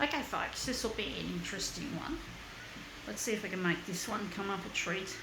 Okay folks, this will be an interesting one. Let's see if I can make this one come up a treat.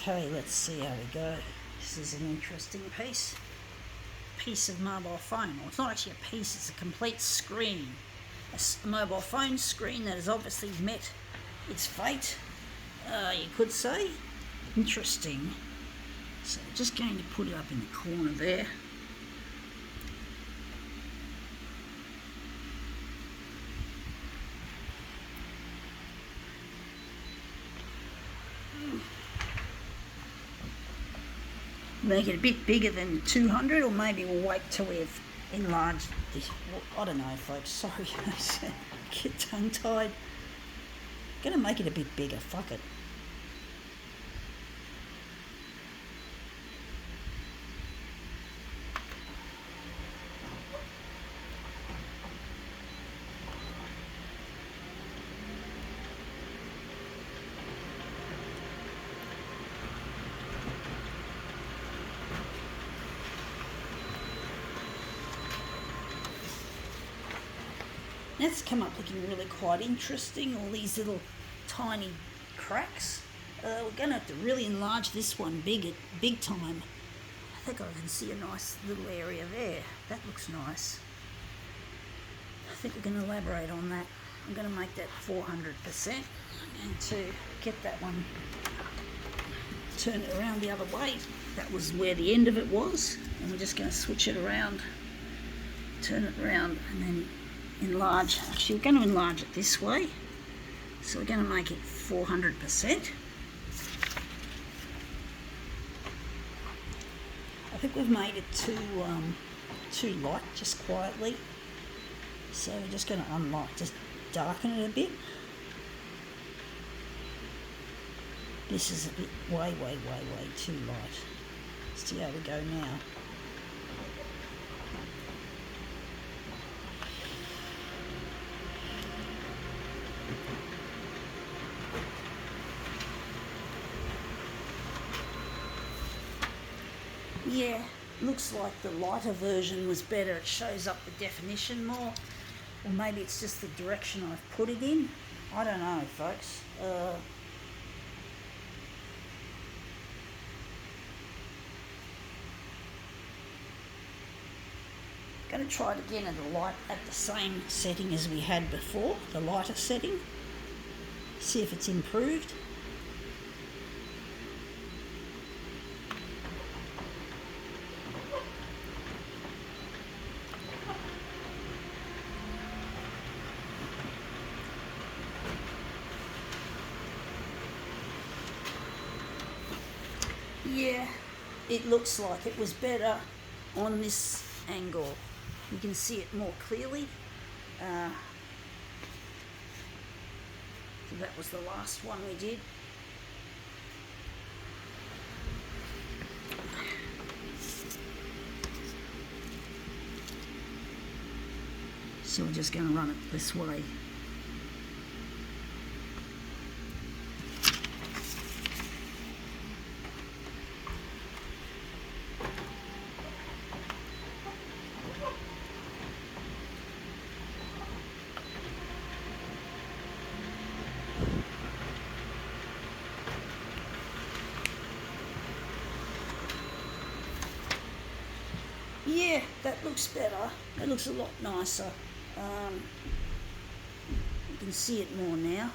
Okay, let's see how we go. This is an interesting piece of mobile phone. Well, it's not actually a piece, it's a complete screen. A mobile phone screen that has obviously met its fate, you could say. Interesting. So I'm just going to put it up in the corner there. Make it a bit bigger than 200, or maybe we'll wait till we've enlarged this. Well, I don't know folks, sorry, I get tongue tied. Gonna make it a bit bigger, fuck it. That's come up looking really quite interesting, all these little tiny cracks. We're going to have to really enlarge this one big time. I think I can see a nice little area there. That looks nice. I think we're going to elaborate on that. I'm going to make that 400%. I'm going to get that one, turn it around the other way. That was where the end of it was. And we're just going to switch it around, turn it around, and then enlarge. Actually, we're going to enlarge it this way, so we're going to make it 400%. I think we've made it too light, just quietly, so we're just going to just darken it a bit. This is a bit way too light. Let's see how we go now. Yeah, looks like the lighter version was better. It shows up the definition more. Or maybe it's just the direction I've put it in. I don't know, folks. Going to try it again at the same setting as we had before, the lighter setting. See if it's improved. Yeah, it looks like it was better on this angle. You can see it more clearly. So that was the last one we did. So we're just going to run it this way. looks better. That looks a lot nicer. You can see it more now.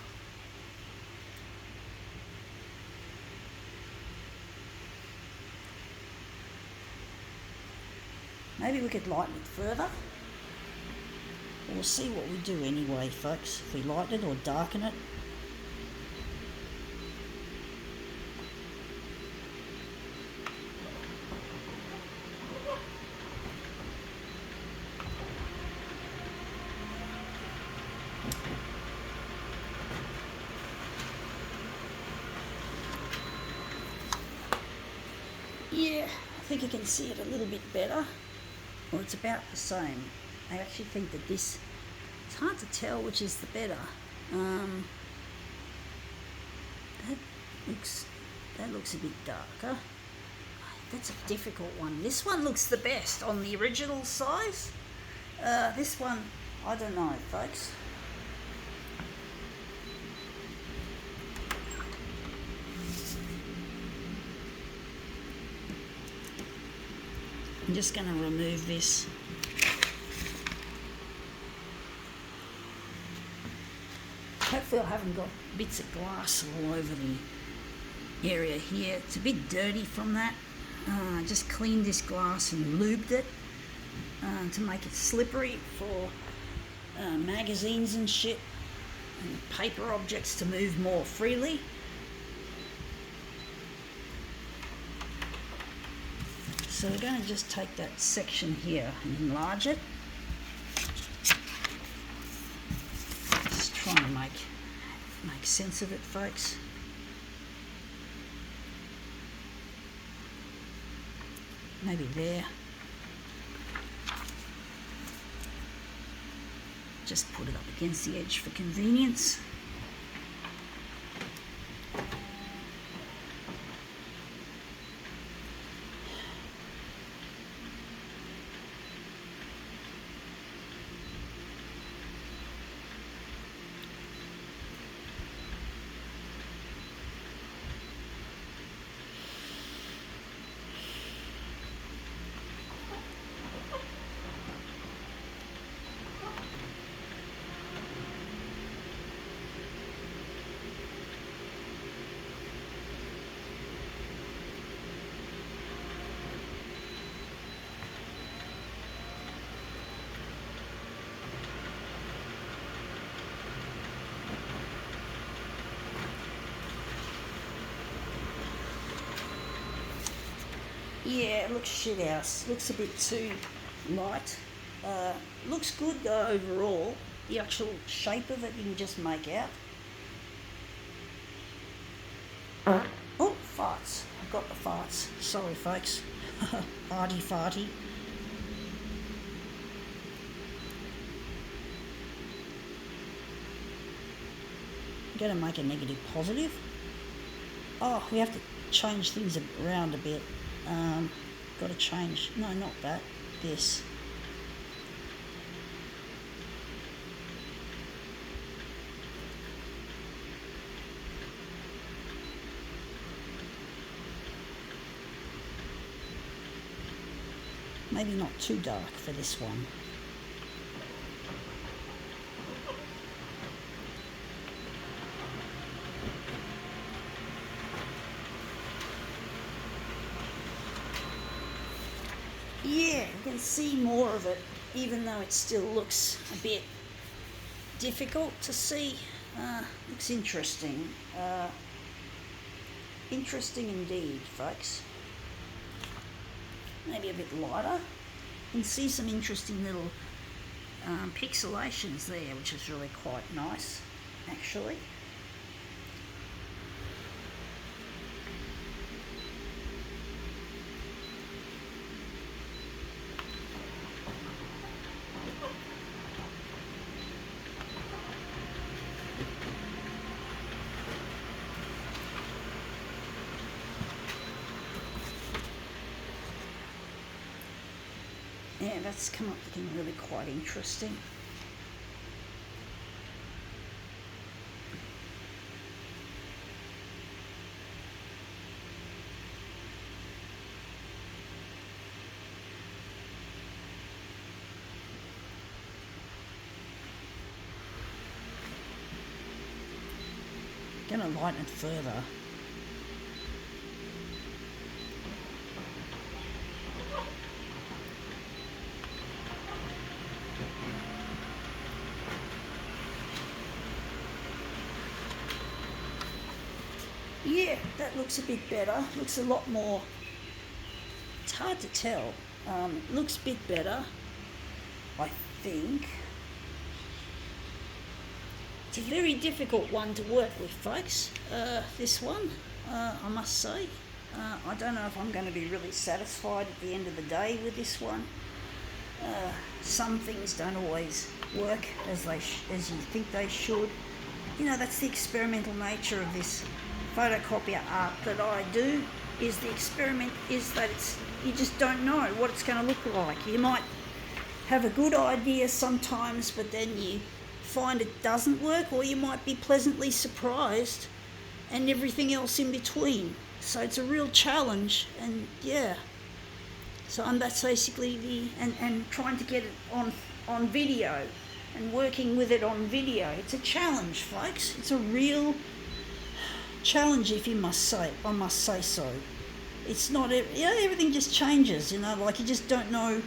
Maybe we could lighten it further. We'll see what we do anyway, folks, if we lighten it or darken it. Yeah, I think you can see it a little bit better. Well, it's about the same. I actually think that this, it's hard to tell which is the better. That looks a bit darker. That's a difficult one. This one looks the best on the original size. This one, I don't know, folks. I'm just going to remove this. Hopefully I haven't got bits of glass all over the area here. It's a bit dirty from that. I just cleaned this glass and lubed it to make it slippery for magazines and shit and paper objects to move more freely. So we're going to just take that section here and enlarge it. Just trying to make sense of it, folks. Maybe there. Just put it up against the edge for convenience. Yeah, it looks shit house. Looks a bit too light. Looks good though overall. The actual shape of it you can just make out. Oh, farts. I've got the farts. Sorry, folks. Arty farty. I'm going to make a negative positive. Oh, we have to change things around a bit. Got to change. No, not that. This. Maybe not too dark for this one. Yeah, you can see more of it, even though it still looks a bit difficult to see. Looks interesting. Interesting indeed, folks. Maybe a bit lighter. You can see some interesting little pixelations there, which is really quite nice, actually. Yeah, that's come up looking really quite interesting. Gonna lighten it further. Yeah, that looks a bit better. Looks a lot more. It's hard to tell. Looks a bit better, I think. It's a very difficult one to work with, folks. This one, I must say. I don't know if I'm going to be really satisfied at the end of the day with this one. Some things don't always work as you think they should. You know, that's the experimental nature of this photocopier art that I do. Is the experiment is that you just don't know what it's going to look like. You might have a good idea sometimes, but then you find it doesn't work, or you might be pleasantly surprised, and everything else in between. So it's a real challenge, and yeah. So that's basically and trying to get it on video and working with it on video. It's a challenge, folks. It's a real challenge, if I must say so. It's not, everything just changes, like you just don't know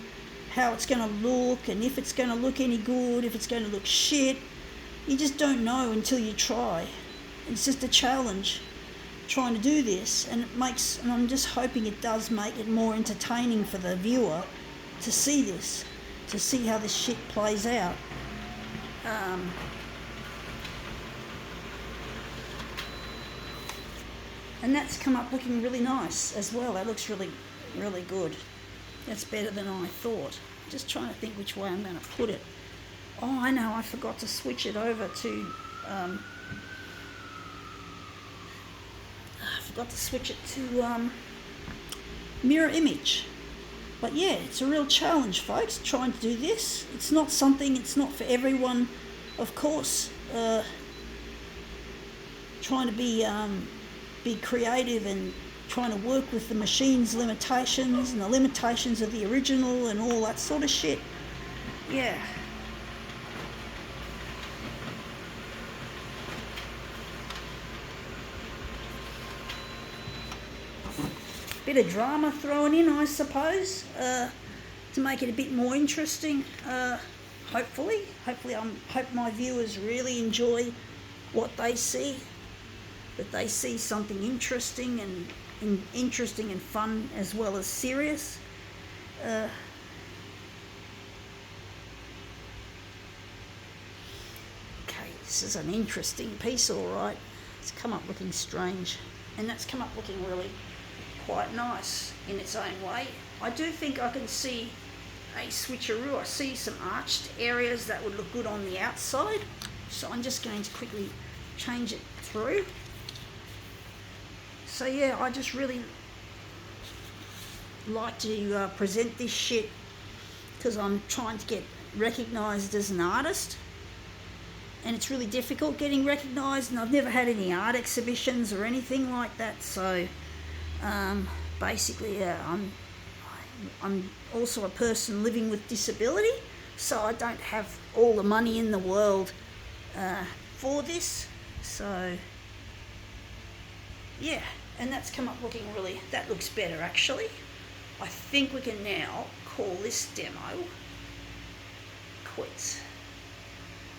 how it's going to look, and if it's going to look any good, if it's going to look shit. You just don't know until you try. It's just a challenge trying to do this, and I'm just hoping it does make it more entertaining for the viewer to see this, to see how this shit plays out. And that's come up looking really nice as well. That looks really, really good. That's better than I thought. Just trying to think which way I'm going to put it. Oh, I know, I forgot to switch it over to... mirror image. But yeah, it's a real challenge, folks, trying to do this. It's not for everyone, of course. Trying to be creative and trying to work with the machine's limitations and the limitations of the original and all that sort of shit. Yeah. Bit of drama thrown in, I suppose, to make it a bit more interesting. Hopefully, hope my viewers really enjoy what they see. That they see something interesting and fun as well as serious. Okay, this is an interesting piece, all right. It's come up looking strange, and that's come up looking really quite nice in its own way. I do think I can see a switcheroo. I see some arched areas that would look good on the outside, so I'm just going to quickly change it through. So yeah, I just really like to present this shit because I'm trying to get recognised as an artist, and it's really difficult getting recognised, and I've never had any art exhibitions or anything like that. So basically, I'm also a person living with disability, so I don't have all the money in the world for this. So yeah, and that's come up looking really, that looks better actually. I think we can now call this demo quits.